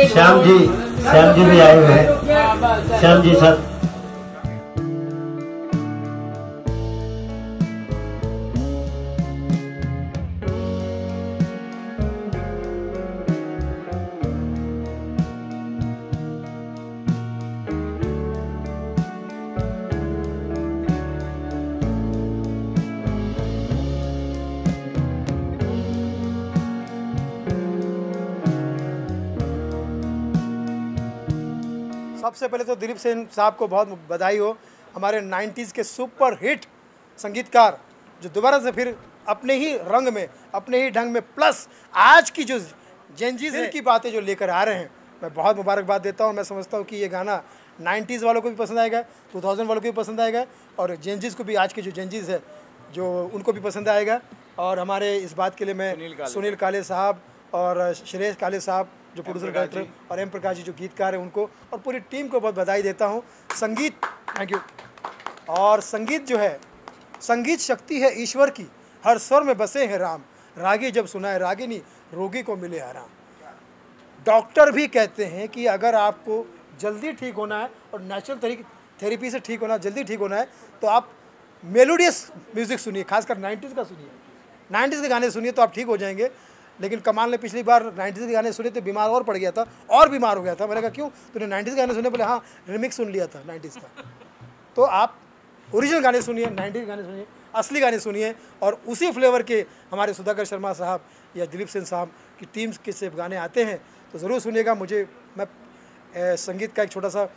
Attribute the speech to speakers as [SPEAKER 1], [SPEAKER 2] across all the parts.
[SPEAKER 1] श्याम जी भी आए हुए हैं। श्याम जी सर।
[SPEAKER 2] सबसे पहले तो दिलीप सेन साहब को बहुत बधाई हो, हमारे 90s के सुपर हिट संगीतकार जो दोबारा से फिर अपने ही रंग में, अपने ही ढंग में, प्लस आज की जो जेंजीज की बातें जो लेकर आ रहे हैं, मैं बहुत मुबारकबाद देता हूँ। मैं समझता हूँ कि ये गाना 90s वालों को भी पसंद आएगा, 2000 वालों को भी पसंद आएगा, और जेंजीज को भी, आज के जो जेंजीज है जो उनको भी पसंद आएगा। और हमारे इस बात के लिए मैं सुनील काले साहब और श्रेयस काले साहब जो प्रोड्यूसर डायरेक्टर, और एम प्रकाश जी जो गीतकार हैं, उनको और पूरी टीम को बहुत बधाई देता हूँ। संगीत, थैंक यू। और संगीत जो है, संगीत शक्ति है ईश्वर की, हर स्वर में बसे हैं राम, रागी जब सुनाए रागिनी, रोगी को मिले आराम। डॉक्टर भी कहते हैं कि अगर आपको जल्दी ठीक होना है और नेचुरल थेरेपी से ठीक होना, जल्दी ठीक होना है, तो आप मेलोडियस म्यूज़िक सुनिए, खासकर 90s का सुनिए, 90s के गाने सुनिए तो आप ठीक हो जाएंगे। लेकिन कमाल ने पिछली बार 90s के गाने सुने तो बीमार और पड़ गया था, और बीमार हो गया था। मैंने कहा क्यों, तूने 90s के गाने सुने? बोले हाँ, रिमिक्स सुन लिया था 90s का। तो आप ओरिजिनल गाने सुनिए, 90s गाने सुनिए, असली गाने सुनिए, और उसी फ्लेवर के हमारे सुधाकर शर्मा साहब या दिलीप सेन साहब की टीम्स के से गाने आते हैं तो ज़रूर सुनिएगा। मैं संगीत का एक छोटा सा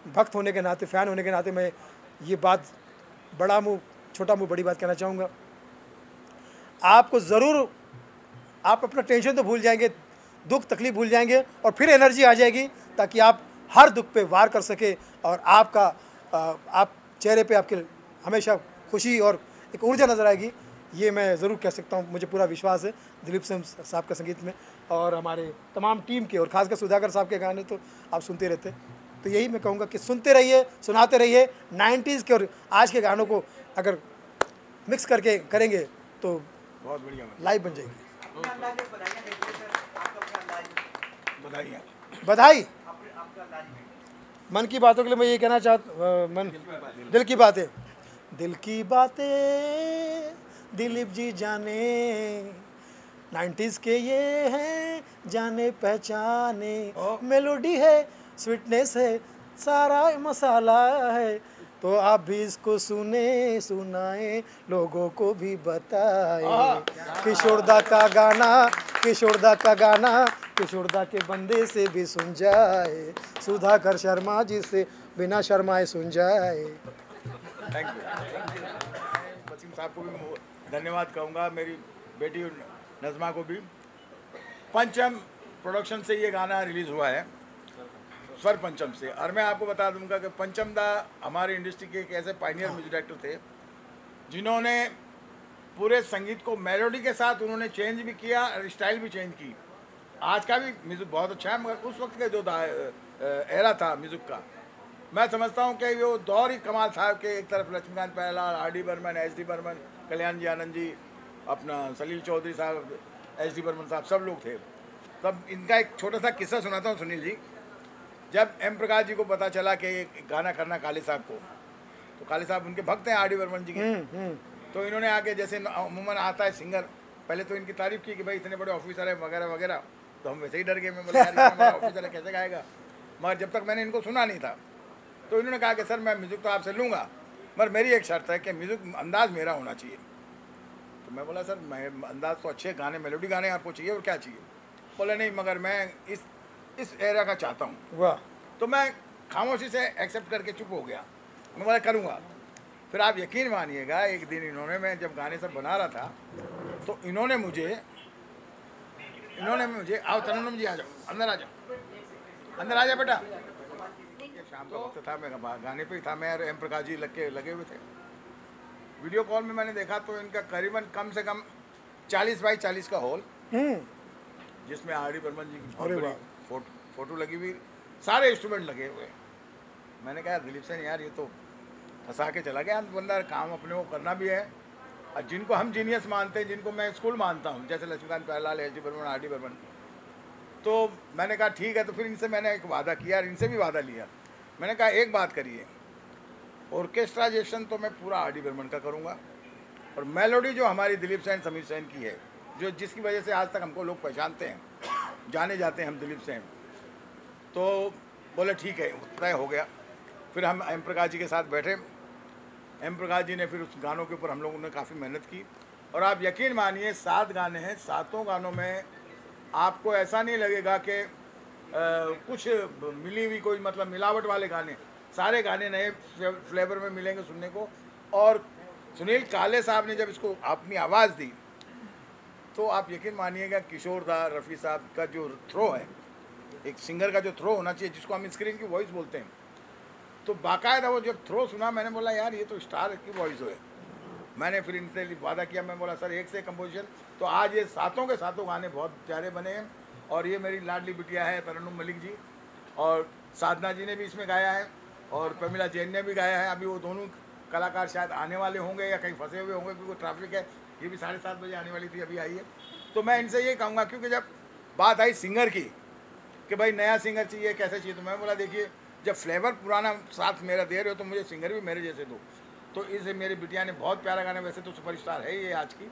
[SPEAKER 2] भक्त होने के नाते, फ़ैन होने के नाते, मैं ये बात बड़ा मुँह छोटा मुँह बड़ी बात कहना चाहूँगा। आपको ज़रूर, आप अपना टेंशन तो भूल जाएंगे, दुख तकलीफ भूल जाएंगे, और फिर एनर्जी आ जाएगी ताकि आप हर दुख पे वार कर सके, और आप चेहरे पे आपके हमेशा खुशी और एक ऊर्जा नज़र आएगी। ये मैं ज़रूर कह सकता हूँ, मुझे पूरा विश्वास है दिलीप सेन साहब का संगीत में, और हमारे तमाम टीम के, और खासकर सुधाकर साहब के गाने तो आप सुनते रहते। तो यही मैं कहूँगा कि सुनते रहिए, सुनाते रहिए। 90s के और आज के गानों को अगर मिक्स करके करेंगे तो बहुत बढ़िया लाइव बन जाएगी। बधाई। मन की बातों के लिए मैं ये कहना दिल की बातें, दिल की बातें दिलीप जी जाने, 90s के ये हैं जाने पहचाने, मेलोडी है, स्वीटनेस है, सारा मसाला है, तो आप भी इसको सुने, सुनाए, लोगों को भी बताए। किशोरदा का गाना, किशोरदा का गाना, किशोरदा के बंदे से भी सुन जाए, सुधाकर शर्मा जी से बिना शर्माए सुन जाए।
[SPEAKER 3] Thank you. वसीम साहब को भी धन्यवाद कहूँगा, मेरी बेटी नज़मा को भी। पंचम प्रोडक्शन से ये गाना रिलीज़ हुआ है, स्वर पंचम से। और मैं आपको बता दूंगा कि पंचम दा हमारी इंडस्ट्री के एक ऐसे पायनियर म्यूजिक डायरेक्टर थे जिन्होंने पूरे संगीत को मेलोडी के साथ उन्होंने चेंज भी किया और स्टाइल भी चेंज की। आज का भी म्यूज़िक बहुत अच्छा है, मगर उस वक्त का जो एरा था म्यूज़िक का, मैं समझता हूँ कि वो दौर ही कमाल था कि एक तरफ Laxmikant Pyarelal, R D Burman, S D Burman, Kalyan ji Anand ji, अपना सलील चौधरी साहब, एस डी बर्मन साहब, सब लोग थे। तब इनका एक छोटा सा किस्सा सुनाता हूँ सुनील जी। जब एम प्रकाश जी को पता चला कि एक गाना करना काले साहब को, तो काले साहब उनके भक्त हैं आर डी बर्मन जी के, तो इन्होंने आके, जैसे अमूमन आता है सिंगर, पहले तो इनकी तारीफ की कि भाई इतने बड़े ऑफिसर है वगैरह वगैरह, तो हम वैसे ही डर गए। मैं बोला यार इतना बड़ा ऑफिसर है कैसे गाएगा, मगर जब तक मैंने इनको सुना नहीं था तो इन्होंने कहा कि सर मैं म्यूज़िक तो आपसे लूँगा, मगर मेरी एक शर्त है कि म्यूज़िक अंदाज़ मेरा होना चाहिए। तो मैं बोला सर मैं अंदाज़ तो अच्छे गाने, मेलोडी गाने आपको चाहिए और क्या चाहिए? बोले नहीं, मगर मैं इस एरा का चाहता हूँ।
[SPEAKER 2] वाह।
[SPEAKER 3] तो मैं खामोशी से एक्सेप्ट करके चुप हो गया। मैं बोला करूँगा। फिर आप यकीन मानिएगा, एक दिन इन्होंने, मैं जब गाने सब बना रहा था तो इन्होंने मुझे आओ तरन्नुम जी आ जाओ, अंदर आ जाओ, अंदर आ जाओ बेटा। शाम का वक्त था, मैं गाने पे ही था, मैं और एम प्रकाश जी लगे हुए थे। वीडियो कॉल में मैंने देखा तो इनका करीबन कम से कम 40 बाई 40 का हॉल, जिसमें आर डी बर्मन जी की बहुत बड़ी फोटो लगी हुई, सारे इंस्ट्रूमेंट लगे हुए। मैंने कहा दिलीप सेन यार ये तो फंसा के चला गया बंदा, काम अपने को करना भी है और जिनको हम जीनियस मानते हैं, जिनको मैं स्कूल मानता हूँ, जैसे Laxmikant Pyarelal, H D Burman, R D Burman, तो मैंने कहा ठीक है। तो फिर इनसे मैंने एक वादा किया और इनसे भी वादा लिया। मैंने कहा एक बात करिए, ऑर्केस्ट्राइजेशन तो मैं पूरा आर डी बर्मन का करूँगा, और मेलोडी जो हमारी दिलीप सेन, समीर सेन की है, जो जिसकी वजह से आज तक हमको लोग पहचानते हैं, जाने जाते हैं हम दिलीप सेन। तो बोले ठीक है, तय हो गया। फिर हम एम प्रकाश जी के साथ बैठे। एम प्रकाश जी ने फिर उस गानों के ऊपर हम लोगों ने काफ़ी मेहनत की, और आप यकीन मानिए 7 गाने हैं, 7 गानों में आपको ऐसा नहीं लगेगा कि कुछ मिली हुई कोई मतलब मिलावट वाले गाने, सारे गाने नए फ्लेवर में मिलेंगे सुनने को। और सुनील काले साहब ने जब इसको अपनी आवाज़ दी तो आप यकीन मानिएगा किशोर दा, रफ़ी साहब का जो थ्रो है, एक सिंगर का जो थ्रो होना चाहिए, जिसको हम स्क्रीन की वॉइस बोलते हैं, तो बाकायदा वो जब थ्रो सुना, मैंने बोला यार ये तो स्टार की वॉइस है। मैंने फिर इनसे वादा किया, मैं बोला सर एक से कंपोजिशन। तो आज ये 7 के 7 गाने बहुत प्यारे बने हैं। और ये मेरी लाडली बिटिया है तरन्नुम मलिक जी, और साधना जी ने भी इसमें गाया है, और प्रमिला जैन ने भी गाया है। अभी वो दोनों कलाकार शायद आने वाले होंगे या कहीं फंसे हुए होंगे, क्योंकि ट्रैफिक है। ये भी 7:30 बजे आने वाली थी, अभी आई है। तो मैं इनसे ये कहूँगा, क्योंकि जब बात आई सिंगर की कि भाई नया सिंगर चाहिए, कैसे चाहिए, तो मैं बोला देखिए जब फ्लेवर पुराना साथ मेरा दे रहे हो तो मुझे सिंगर भी मेरे जैसे दो। तो इस मेरी बिटिया ने बहुत प्यारा गाना, वैसे तो सुपरस्टार है ये आज की।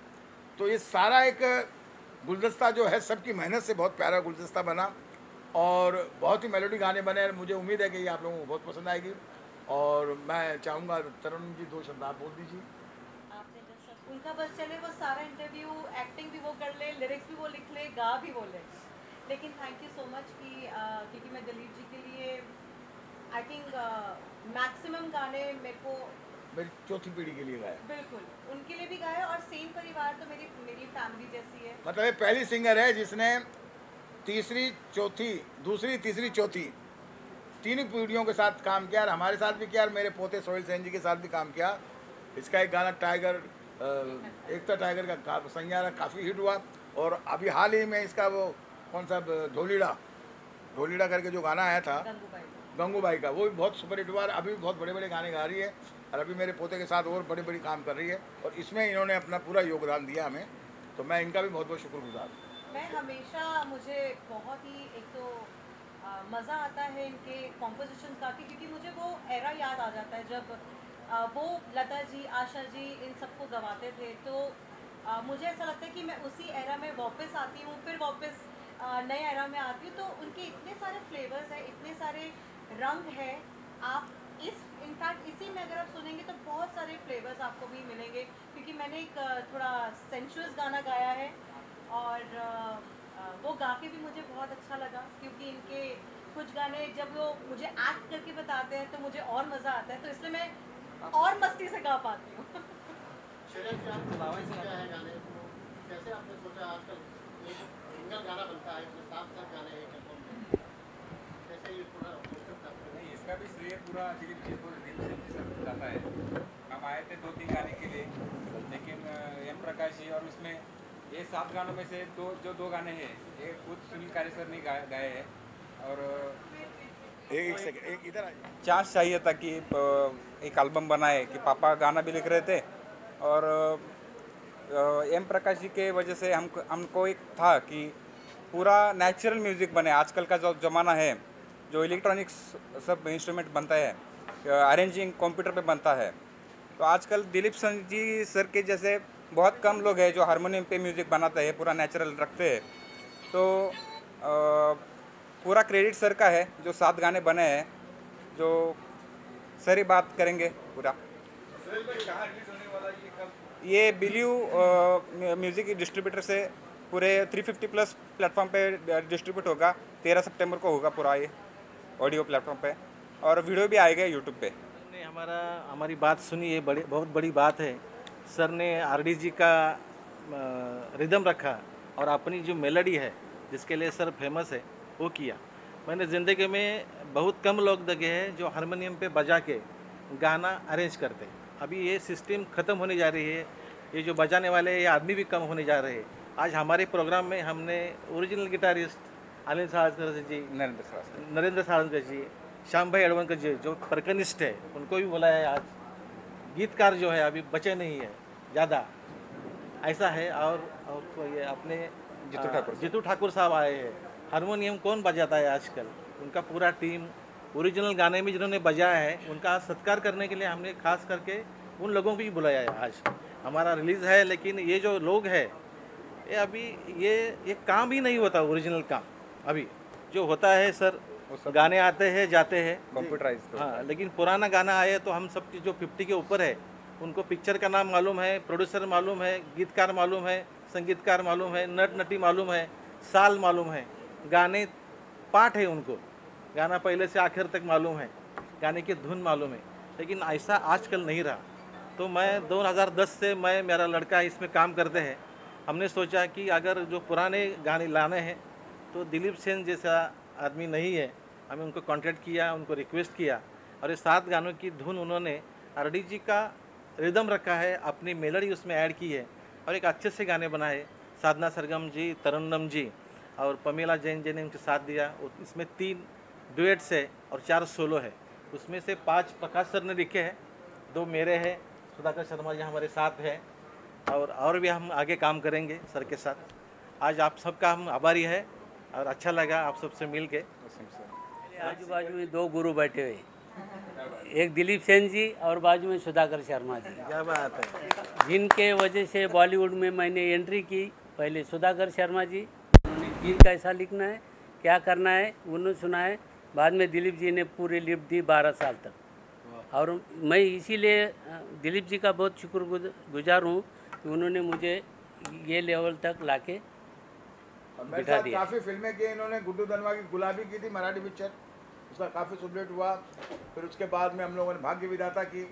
[SPEAKER 3] तो ये सारा एक गुलदस्ता जो है, सबकी मेहनत से बहुत प्यारा गुलदस्ता बना, और बहुत ही मेलोडी गाने बने। और मुझे उम्मीद है कि ये आप लोगों को बहुत पसंद आएगी। और मैं चाहूँगा तरन्नुम जी 2 शब्द आप बोल दीजिए।
[SPEAKER 4] आपने जैसा उनका बस चले वो सारा इंटरव्यू, एक्टिंग भी वो कर ले, लिरिक्स भी वो लिख ले, गा भी वो ले। लेकिन थैंक यू सो मच कि क्योंकि मैं दिलीप जी के लिए आई थिंक मैक्सिमम गाने मेरे को
[SPEAKER 3] मेरी चौथी पीढ़ी के लिए गाया,
[SPEAKER 4] बिल्कुल उनके लिए भी गाया। और सेम परिवार तो मेरी मेरी फैमिली जैसी है।
[SPEAKER 3] मतलब ये पहली सिंगर है जिसने तीसरी, चौथी, दूसरी, तीसरी, चौथी, 3 पीढ़ियों के साथ काम किया। और हमारे साथ भी किया, और मेरे पोते सोहेल सेन जी के साथ भी काम किया। इसका एक गाना टाइगर, एकता टाइगर का संज्ञा काफ़ी हिट हुआ। और अभी हाल ही में इसका वो कौन सा ढोलीड़ा करके जो गाना आया था गंगूबाई का, वो भी बहुत सुपर हिट हुआ। अभी भी बहुत बड़े बड़े गाने गा रही है, और अभी मेरे पोते के साथ और बड़ी बड़ी काम कर रही है। और इसमें इन्होंने अपना पूरा योगदान दिया हमें, तो मैं इनका भी बहुत बहुत शुक्रगुजार हूँ।
[SPEAKER 4] मैं हमेशा, मुझे बहुत ही एक तो मज़ा आता है इनके कॉम्पोजिशन का, क्योंकि मुझे वो एरा याद आ जाता है जब वो लता जी, आशा जी इन सबको गवाते थे। तो मुझे ऐसा लगता है कि मैं उसी एरा में वापस आती हूँ, फिर वापस नए एरा में आती हूँ। तो उनके इतने सारे फ्लेवर्स हैं, इतने सारे रंग हैं। आप इनफैक्ट इसी में अगर आप सुनेंगे तो बहुत सारे फ्लेवर्स आपको भी मिलेंगे, क्योंकि मैंने एक थोड़ा सेंशुअस गाना गाया है, और वो गा के भी मुझे बहुत अच्छा लगा, क्योंकि इनके कुछ गाने जब वो मुझे एक्ट करके बताते हैं तो मुझे और मज़ा आता है, तो इसलिए मैं और मस्ती से गा पाती हूँ।
[SPEAKER 5] कैसे आपने सोचा आजकल एक सिंगल गाना बनता है, 7 गाने एक एल्बम में, कैसे ये पूरा नहीं?
[SPEAKER 6] इसका भी श्रेय पूरा दिलीप जी को जाता है। हम आए थे 2-3 गाने के लिए, लेकिन एम प्रकाश जी, और उसमें ये 7 गानों में से दो गाने हैं, ये खुद सुनील काले सर ने गाए हैं। और
[SPEAKER 3] एक सेकंड, एक इधर आ जाइए।
[SPEAKER 6] चांस चाहिए था कि एक एल्बम बनाए, कि पापा गाना भी लिख रहे थे, और एम प्रकाश जी के वजह से हमको एक था कि पूरा नेचुरल म्यूज़िक बने। आजकल का जो ज़माना है, जो इलेक्ट्रॉनिक्स सब इंस्ट्रूमेंट बनता है, अरेंजिंग कंप्यूटर पे बनता है, तो आजकल दिलीप सिंह जी सर के जैसे बहुत कम लोग हैं जो हारमोनियम पे म्यूज़िक बनाते हैं, पूरा नेचुरल रखते हैं। तो पूरा क्रेडिट सर का है, जो 7 गाने बने हैं, जो सर ही बात करेंगे पूरा। ये बिलीव म्यूज़िक डिस्ट्रीब्यूटर से पूरे 350+ प्लेटफॉर्म पे डिस्ट्रीब्यूट होगा। 13 सितंबर को होगा पूरा ये ऑडियो प्लेटफॉर्म पे, और वीडियो भी आएगा यूट्यूब पे।
[SPEAKER 5] ने हमारी बात सुनी, ये बहुत बड़ी बात है। सर ने आरडी जी का रिदम रखा, और अपनी जो मेलोडी है जिसके लिए सर फेमस है वो किया। मैंने ज़िंदगी में बहुत कम लोग देखे हैं जो हारमोनियम पे बजा के गाना अरेंज करते हैं। अभी ये सिस्टम ख़त्म होने जा रही है, ये जो बजाने वाले ये आदमी भी कम होने जा रहे हैं। आज हमारे प्रोग्राम में हमने ओरिजिनल गिटारिस्ट अनिल साळंकर जी, नरेंद्र साळंकर जी, श्याम भाई अडवणकर जी जो परकनिस्ट है, उनको भी बुलाया है। आज गीतकार जो है अभी बचे नहीं है ज़्यादा, ऐसा है। और तो ये अपने
[SPEAKER 6] जीतू
[SPEAKER 5] ठाकुर साहब आए हैं। हारमोनियम कौन बजाता है आजकल? उनका पूरा टीम ओरिजिनल गाने में जिन्होंने बजाया है उनका सत्कार करने के लिए हमने खास करके उन लोगों को भी बुलाया है। आज हमारा रिलीज़ है, लेकिन ये जो लोग हैं ये अभी ये काम ही नहीं होता। ओरिजिनल काम अभी जो होता है सर, गाने आते हैं जाते हैं
[SPEAKER 6] कंप्यूटराइज।
[SPEAKER 5] हाँ, लेकिन पुराना गाना आए तो हम सब जो 50 के ऊपर है उनको पिक्चर का नाम मालूम है, प्रोड्यूसर मालूम है, गीतकार मालूम है, संगीतकार मालूम है, नट नटी मालूम है, साल मालूम है, गाने पाठ है, उनको गाना पहले से आखिर तक मालूम है, गाने की धुन मालूम है। लेकिन ऐसा आजकल नहीं रहा। तो मैं 2010 से मेरा लड़का इसमें काम करते हैं। हमने सोचा कि अगर जो पुराने गाने लाने हैं तो दिलीप सेन जैसा आदमी नहीं है। हमें उनको कांटेक्ट किया, उनको रिक्वेस्ट किया और ये 7 गानों की धुन उन्होंने आरडी जी का रिदम रखा है, अपनी मेलोडी उसमें ऐड की है और एक अच्छे से गाने बनाए। साधना सरगम जी, तरन्नम जी और पमेला जैन जी ने उनके साथ दिया। इसमें 3 डुएट्स है और 4 सोलो है। उसमें से 5 प्रकाश सर ने लिखे हैं, 2 मेरे हैं, सुधाकर शर्मा जी हमारे साथ हैं और भी हम आगे काम करेंगे सर के साथ। आज आप सबका हम आभारी है और अच्छा लगा आप सबसे मिल के।
[SPEAKER 7] आजू बाजू में 2 गुरु बैठे हुए, एक दिलीप सेन जी और बाजू में सुधाकर शर्मा जी।
[SPEAKER 5] क्या बात है।
[SPEAKER 7] जिनके वजह से बॉलीवुड में मैंने एंट्री की। पहले सुधाकर शर्मा जी, उन्होंने गीत कैसा लिखना है, क्या करना है उन्होंने सुनाए। बाद में दिलीप जी ने पूरी लिफ्ट दी 12 साल तक। और मैं इसीलिए दिलीप जी का बहुत शुक्रगुजार हूँ कि उन्होंने मुझे ये लेवल तक लाके बिठा दिया।
[SPEAKER 3] काफ़ी फिल्में की इन्होंने। गुड्डू धनवा की गुलाबी की थी, मराठी पिक्चर, उसका काफ़ी सुपरहिट हुआ। फिर उसके बाद में हम लोगों ने भाग्य विधाता की,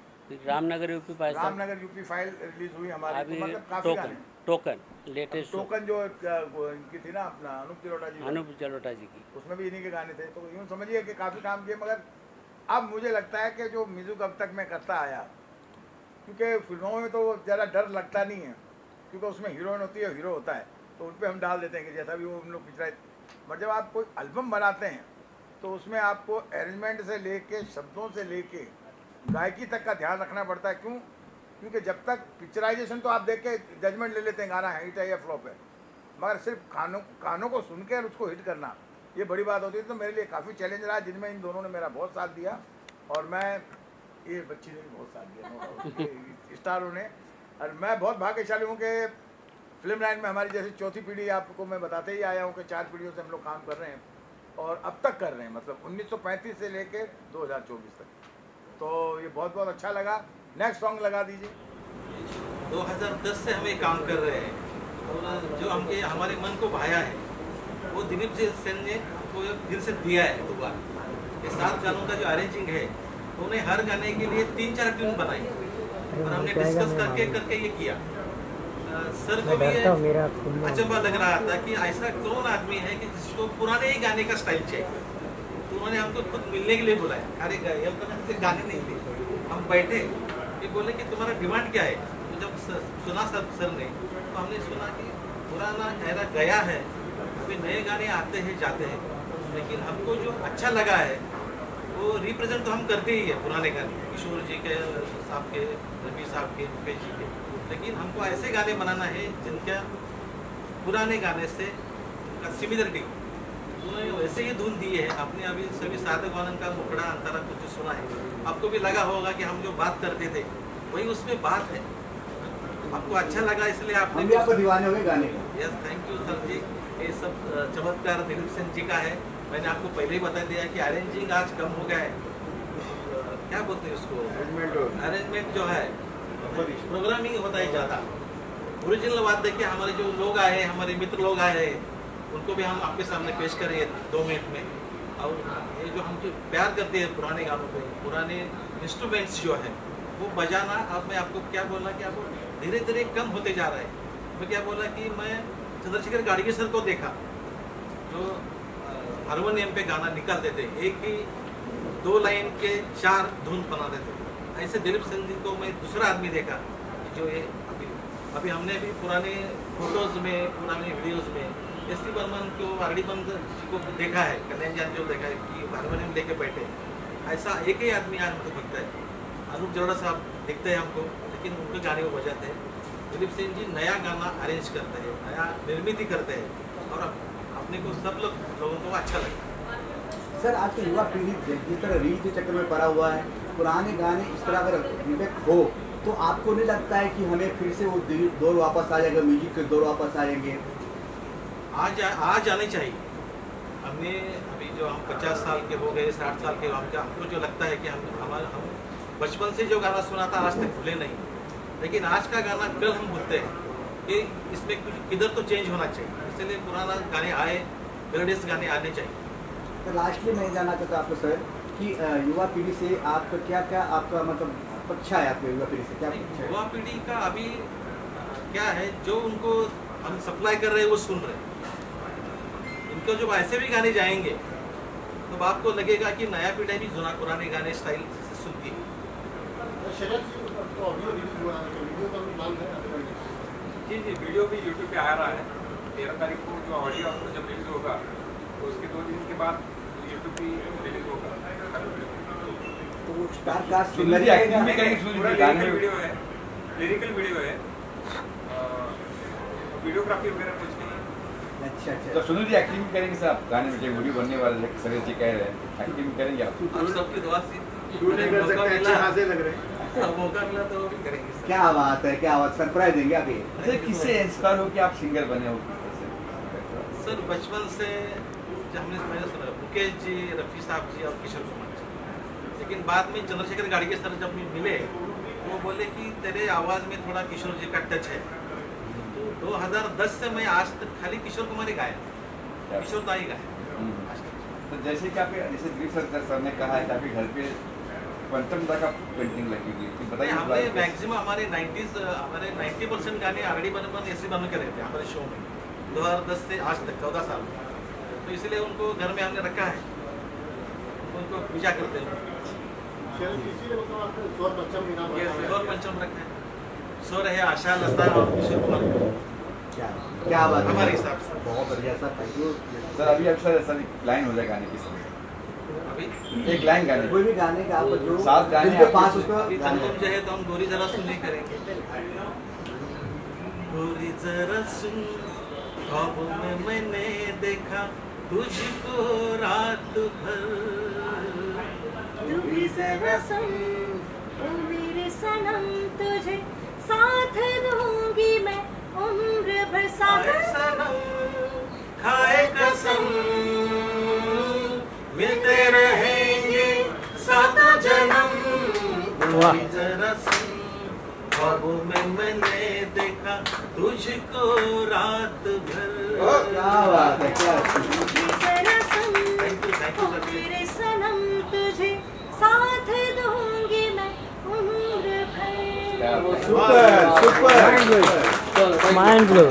[SPEAKER 7] रामनगर यूपी
[SPEAKER 3] फाइल रिलीज हुई हमारी।
[SPEAKER 7] अभी
[SPEAKER 3] तो मतलब काफ़ी
[SPEAKER 7] टोकन लेटेस्ट
[SPEAKER 3] टोकन जो इनकी थी ना, अपना अनूप जलोटा जी की, उसमें भी इन्हीं के गाने थे। तो यूँ समझिए कि काफ़ी काम किए। मगर अब मुझे लगता है कि जो म्यूजिक अब तक मैं करता आया, क्योंकि फिल्मों में तो ज़्यादा डर लगता नहीं है, क्योंकि उसमें हीरोइन होती है, हीरो होता है, तो उन पर हम डाल देते हैं कि जैसा भी वो हम लोग पिछड़ा। बट जब आप कोई एल्बम बनाते हैं तो उसमें आपको अरेंजमेंट से लेके, शब्दों से लेके गायकी तक का ध्यान रखना पड़ता है। क्यों? क्योंकि जब तक पिक्चराइजेशन तो आप देख के जजमेंट ले लेते हैं गाना हिट है या फ्लॉप है, मगर सिर्फ कानों को सुन के उसको हिट करना ये बड़ी बात होती है। तो मेरे लिए काफ़ी चैलेंज रहा, जिनमें इन दोनों ने मेरा बहुत साथ दिया और मैं, ये बच्ची ने भी बहुत साथ दिया स्टारों ने। और मैं बहुत भाग्यशाली हूँ कि फिल्म लाइन में हमारी जैसी चौथी पीढ़ी, आपको मैं बताते ही आया हूँ कि 4 पीढ़ियों से हम लोग काम कर रहे हैं और अब तक कर रहे हैं, मतलब 1935 से लेके 2024 तक। तो ये बहुत बहुत अच्छा लगा। नेक्स्ट सॉन्ग लगा दीजिए।
[SPEAKER 5] 2010 से हम ये काम कर रहे हैं और जो हमारे मन को भाया है वो दिलीप जी सेन ने हमको दिल से दिया है। दोबारा ये 7 गानों का जो अरेंजिंग है, उन्होंने हर गाने के लिए 3-4 ट्यून बनाई और हमने डिस्कस करके ये किया। सर को भी अचंभा लग रहा था कि ऐसा कौन आदमी है कि जिसको पुराने ही गाने का स्टाइल चाहिए। तो उन्होंने हमको खुद मिलने के लिए बुलाया। अरे गाने नहीं थे, हम बैठे, ये बोले कि तुम्हारा डिमांड क्या है। तो जब सुना सर ने, तो हमने सुना कि पुराना एरा गया है, अभी नए गाने आते हैं जाते हैं, लेकिन हमको जो अच्छा लगा है वो रिप्रेजेंट तो हम करते ही है पुराने गाने, किशोर जी के, साहब के, रफी साहब के, मुकेश जी के। लेकिन हमको ऐसे गाने बनाना है जिनका पुराने गाने से सिमिलरिटी। उन्होंने वैसे ही धुन दी है। आपने अभी सभी साधक वानन का मुखड़ा अंतरा कुछ सुना है, आपको भी लगा होगा कि हम जो बात करते थे वही उसमें बात है। आपको अच्छा लगा इसलिए आपने
[SPEAKER 3] भी आपको दीवाने हो गए गाने का।
[SPEAKER 5] यस, थैंक यू सर जी। ये सब चमत्कार दिलीप सेन जी का है। मैंने आपको पहले ही बता दिया कि अरेंजिंग आज कम हो गया है, क्या बोलते हैं उसको, अरेंजमेंट जो है प्रोग्रामिंग होता है ज़्यादा। ओरिजिनल बात देखिए, हमारे जो लोग आए हैं, हमारे मित्र लोग आए हैं, उनको भी हम आपके सामने पेश करेंगे 2 मिनट में। और ये जो हम जो प्यार करते हैं पुराने गानों को, पुराने इंस्ट्रूमेंट्स जो है वो बजाना, अब मैं आपको क्या बोला कि आपको धीरे धीरे कम होते जा रहा है। मैं क्या बोला कि मैं चंद्रशेखर गाडगे सर को देखा जो हारमोनियम पे गाना निकालते थे, एक ही 2 लाइन के 4 धुन बनाते थे। ऐसे दिलीप सेन जी को मैं दूसरा आदमी देखा जो ये अभी हमने भी पुराने फोटोज़ में, पुराने वीडियोज़ में एस टी बर्मन को, आर डी बर्मन जी को देखा है, कल्याण जान जो देखा है कि हारमोनियम लेके बैठे। ऐसा एक ही आदमी आज हमको दिखता है, अनूप जलोटा साहब दिखते हैं हमको, लेकिन उनके गाने वो बजाते हैं। दिलीप सिंह जी नया गाना अरेंज करते हैं, नया निर्मित करते हैं और अपने को सब लोगों को अच्छा लगता है।
[SPEAKER 8] सर आज की युवा पीढ़ी जिस तरह रील के चक्कर में पड़ा हुआ है, पुराने गाने इस तरह अगर रिमेक हो तो आपको नहीं लगता है कि हमें फिर से वो दौर वापस आ जाएगा, म्यूजिक के दौर वापस आएंगे?
[SPEAKER 5] आ जाने चाहिए। हमें अभी जो हम 50 साल के हो गए, 60 साल के हमको जो लगता है कि हम बचपन से जो गाना सुना था आज तक भूले नहीं, लेकिन आज का गाना कल हम भूलते हैं कि इसमें कुछ किधर तो चेंज होना चाहिए, इसलिए पुराना गाने आए, मेलोडियस गाने आने चाहिए।
[SPEAKER 8] तो लास्टली मैं जानना चाहता आपको सर कि युवा पीढ़ी से आपका क्या आपका मतलब अपेक्षा है? आपको युवा पीढ़ी से क्या अपेक्षा है?
[SPEAKER 5] युवा पीढ़ी का अभी क्या है, जो उनको हम सप्लाई कर रहे हैं वो सुन रहे हैं। इनको जब ऐसे भी गाने जाएंगे तो आपको लगेगा कि नया पीढ़ी भी पुराने गाने स्टाइल से सुनती है।
[SPEAKER 6] जी वीडियो भी यूट्यूब पे आ रहा है। 13 तारीख को जो ऑडियो जब रिलीज होगा तो उसके 2 दिन के बाद यूट्यूब पे रिलीज होगा।
[SPEAKER 8] तो वो स्टार कास्ट
[SPEAKER 6] वीडियो है, लिरिकल वीडियो है, वीडियोग्राफी वगैरह कुछ नहीं है।
[SPEAKER 8] अच्छा
[SPEAKER 9] तो सुनील जी एक्टिंग करेंगे सर? आप गाने में जो वीडियो बनने वाले हैं, सर जी कह रहे हैं एक्टिंग करेंगे आप?
[SPEAKER 5] आप सबकी दुआ से
[SPEAKER 2] नहीं कर सकते, अच्छे खासे लग रहे हैं।
[SPEAKER 5] मौका मिला तो वो भी करेंगे।
[SPEAKER 8] क्या बात है, क्या बात, सरप्राइज देंगे अभी।
[SPEAKER 9] सर किससे इंस्पायर हो कि आप सिंगर बने हो?
[SPEAKER 5] सर बचपन से मैंने सुना मुकेश जी, रफ़ी साहब जी और किशोर कुमार जी, लेकिन बाद में चंद्रशेखर गाड़गे सर जब मिले तो वो बोले कि तेरे आवाज़ में थोड़ा किशोर जी का टच है। तो 2010 से मैं आज तक खाली किशोर कुमार ही गाया, किशोर दा ही गाया।
[SPEAKER 9] तो जैसे कि आप जैसे दिलीप सर ने कहा है कि आपके घर पे पंचमदा का पेंटिंग लगी हुई थी, बताइए।
[SPEAKER 5] हमने मैक्सिमम हमारे 90% गाने ऑलरेडी बन ऐसे बन के रहते हैं हमारे शो में 2010 से आज तक 14 साल। तो इसलिए उनको घर में हमने रखा है, उनको पूजा करते हैं। स्वर पंचम रखा है, स्वर है आशा, लता और किशोर कुमार।
[SPEAKER 8] क्या बात है
[SPEAKER 5] हमारे हिसाब से।
[SPEAKER 8] बहुत बढ़िया सर, थैंक यू
[SPEAKER 9] सर। अभी अक्सर ऐसा लाइन हो जाए गाने की,
[SPEAKER 5] अभी
[SPEAKER 9] एक लाइन गाने,
[SPEAKER 8] कोई भी गाने का आप जो
[SPEAKER 9] 7 गाने
[SPEAKER 8] जिनके पास
[SPEAKER 9] आपके-
[SPEAKER 8] उसको
[SPEAKER 5] अभी तक तुम जो है तो हम गोरी जरा सुन नहीं करेंगे। गोरी जरा सुन, ख्वाबों में मैंने देखा तुझको रात भर।
[SPEAKER 4] गोरी जरा सुन, ओ मेरे सनम तुझे साथ दूंगी मैं उम्र भर।
[SPEAKER 5] खाए सनम, खाए कसम, मिलते रहेंगे 7 जन्म। गोरी जरा सुन, ख्वाबों में मैंने देखा तुझको रात भर।
[SPEAKER 8] क्या बात है, क्या
[SPEAKER 4] जरा सुन,
[SPEAKER 5] थैंक यू
[SPEAKER 4] ओ मेरे सनम तुझे साथ दूंगी मैं उम्र भर।
[SPEAKER 8] Super super
[SPEAKER 7] mind blow.